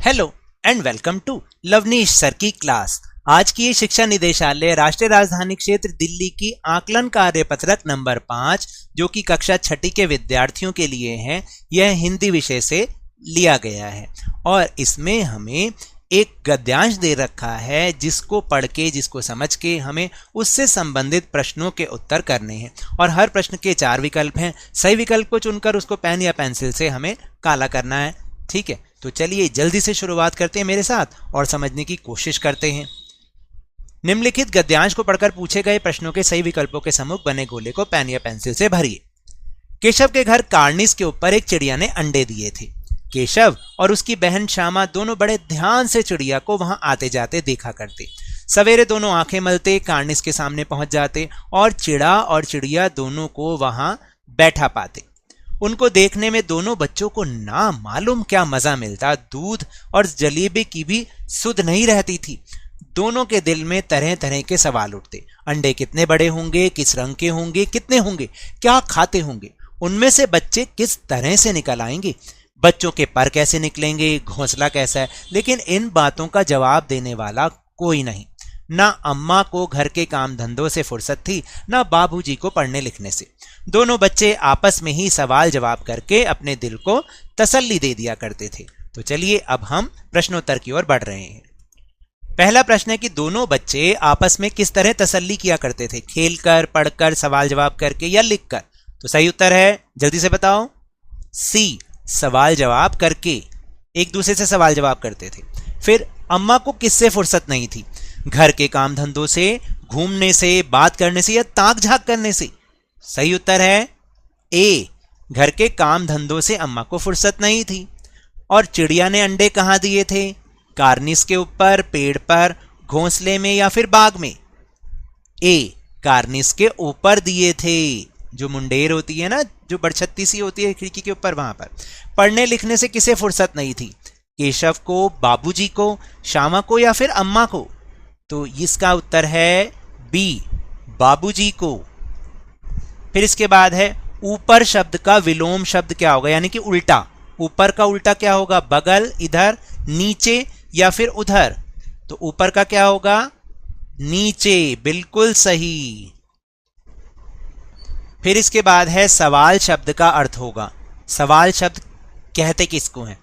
Hello and welcome to Lavneesh sir की क्लास। आज की ये शिक्षा निदेशालय राष्ट्रीय राजधानी क्षेत्र दिल्ली की आकलन कार्य पत्रक नंबर 5 जो कि कक्षा 6 के विद्यार्थियों के लिए है, यह हिंदी विषय से लिया गया है और इसमें हमें एक गद्यांश दे रखा है जिसको पढ़ के, जिसको समझ के हमें उससे संबंधित प्रश्नों के उत्तर करने हैं और हर प्रश्न के 4 विकल्प हैं। सही विकल्प को चुनकर उसको पेन या पेंसिल से हमें काला करना है। ठीक है, तो चलिए जल्दी से शुरुआत करते हैं मेरे साथ और समझने की कोशिश करते हैं। निम्नलिखित गद्यांश को पढ़कर पूछे गए प्रश्नों के सही विकल्पों के सम्मुख बने गोले को पेन या पेंसिल से भरिए। केशव के घर कार्निस के ऊपर एक चिड़िया ने अंडे दिए थे। केशव और उसकी बहन श्यामा दोनों बड़े ध्यान से चिड़िया को वहां आते जाते देखा करते। सवेरे दोनों आंखें मलते कार्निस के सामने पहुंच जाते और चिड़ा और चिड़िया दोनों को वहां बैठा पाते। उनको देखने में दोनों बच्चों को ना मालूम क्या मजा मिलता। दूध और जलेबी की भी सुध नहीं रहती थी। दोनों के दिल में तरह तरह के सवाल उठते। अंडे कितने बड़े होंगे, किस रंग के होंगे, कितने होंगे, क्या खाते होंगे, उनमें से बच्चे किस तरह से निकल आएंगे, बच्चों के पर कैसे निकलेंगे, घोंसला कैसा है। लेकिन इन बातों का जवाब देने वाला कोई नहीं। ना अम्मा को घर के काम धंधों से फुर्सत थी, ना बाबूजी को पढ़ने लिखने से। दोनों बच्चे आपस में ही सवाल जवाब करके अपने दिल को तसल्ली दे दिया करते थे। तो चलिए अब हम प्रश्नोत्तर की ओर बढ़ रहे हैं। पहला प्रश्न है कि दोनों बच्चे आपस में किस तरह तसल्ली किया करते थे, खेलकर, पढ़कर, सवाल जवाब करके या लिखकर। तो सही उत्तर है, जल्दी से बताओ, सी, सवाल जवाब करके। एक दूसरे से सवाल जवाब करते थे। फिर अम्मा को किससे फुर्सत नहीं थी, घर के काम धंधों से, घूमने से, बात करने से या ताक झाक करने से। सही उत्तर है ए, घर के काम धंधों से अम्मा को फुर्सत नहीं थी। और चिड़िया ने अंडे कहां दिए थे, कार्निस के ऊपर, पेड़ पर, घोंसले में या फिर बाग में। ए, कार्निस के ऊपर दिए थे, जो मुंडेर होती है ना, जो बड़छत्ती सी होती है खिड़की के ऊपर, वहां पर। पढ़ने लिखने से किसे फुर्सत नहीं थी, केशव को, बाबूजी को, श्यामा को या फिर अम्मा को। तो इसका उत्तर है बी, बाबूजी को। फिर इसके बाद है ऊपर शब्द का विलोम शब्द क्या होगा, यानी कि उल्टा। ऊपर का उल्टा क्या होगा, बगल, इधर, नीचे या फिर उधर। तो ऊपर का क्या होगा, नीचे, बिल्कुल सही। फिर इसके बाद है सवाल शब्द का अर्थ होगा। सवाल शब्द कहते किसको हैं,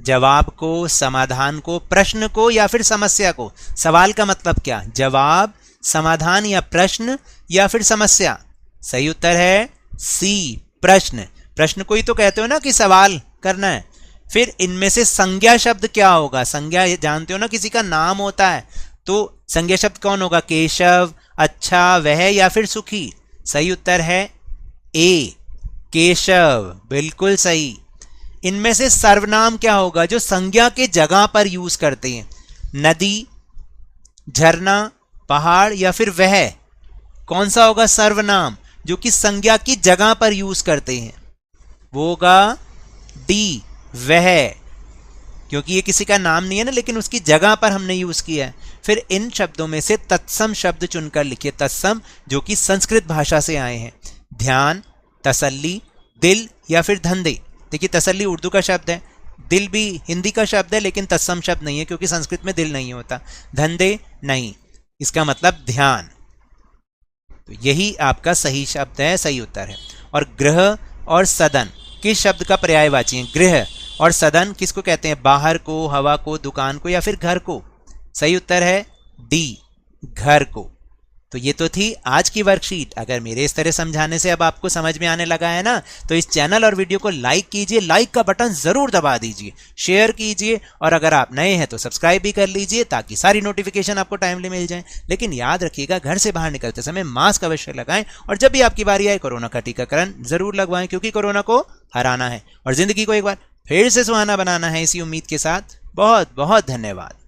जवाब को, समाधान को, प्रश्न को या फिर समस्या को। सवाल का मतलब क्या, जवाब, समाधान या प्रश्न या फिर समस्या। सही उत्तर है सी, प्रश्न। प्रश्न को ही तो कहते हो ना कि सवाल करना है। फिर इनमें से संज्ञा शब्द क्या होगा, संज्ञा जानते हो ना, किसी का नाम होता है तो संज्ञा शब्द कौन होगा, केशव, अच्छा, वह या फिर सुखी। सही उत्तर है ए, केशव, बिल्कुल सही। इनमें से सर्वनाम क्या होगा, जो संज्ञा के जगह पर यूज करते हैं, नदी, झरना, पहाड़ या फिर वह। कौन सा होगा सर्वनाम जो कि संज्ञा की जगह पर यूज करते हैं, वो होगा डी, वह, क्योंकि ये किसी का नाम नहीं है ना, लेकिन उसकी जगह पर हमने यूज किया है। फिर इन शब्दों में से तत्सम शब्द चुनकर लिखिए, तत्सम जो कि संस्कृत भाषा से आए हैं। ध्यान, तसल्ली, दिल या फिर धंधे। देखिए तसल्ली उर्दू का शब्द है, दिल भी हिंदी का शब्द है, लेकिन तत्सम शब्द नहीं है क्योंकि संस्कृत में दिल नहीं होता। धंधे नहीं, इसका मतलब ध्यान। तो यही आपका सही शब्द है, सही उत्तर है। और गृह और सदन किस शब्द का पर्यायवाची है, गृह और सदन किसको कहते हैं, बाहर को, हवा को, दुकान को या फिर घर को। सही उत्तर है डी, घर को। तो ये तो थी आज की वर्कशीट। अगर मेरे इस तरह समझाने से अब आपको समझ में आने लगा है ना, तो इस चैनल और वीडियो को लाइक कीजिए, लाइक का बटन जरूर दबा दीजिए, शेयर कीजिए और अगर आप नए हैं तो सब्सक्राइब भी कर लीजिए ताकि सारी नोटिफिकेशन आपको टाइमली मिल जाए। लेकिन याद रखिएगा, घर से बाहर निकलते समय मास्क अवश्य लगाएं और जब भी आपकी बारी आए कोरोना का टीकाकरण जरूर लगवाएं, क्योंकि कोरोना को हराना है और जिंदगी को एक बार फिर से सुहाना बनाना है। इसी उम्मीद के साथ बहुत बहुत धन्यवाद।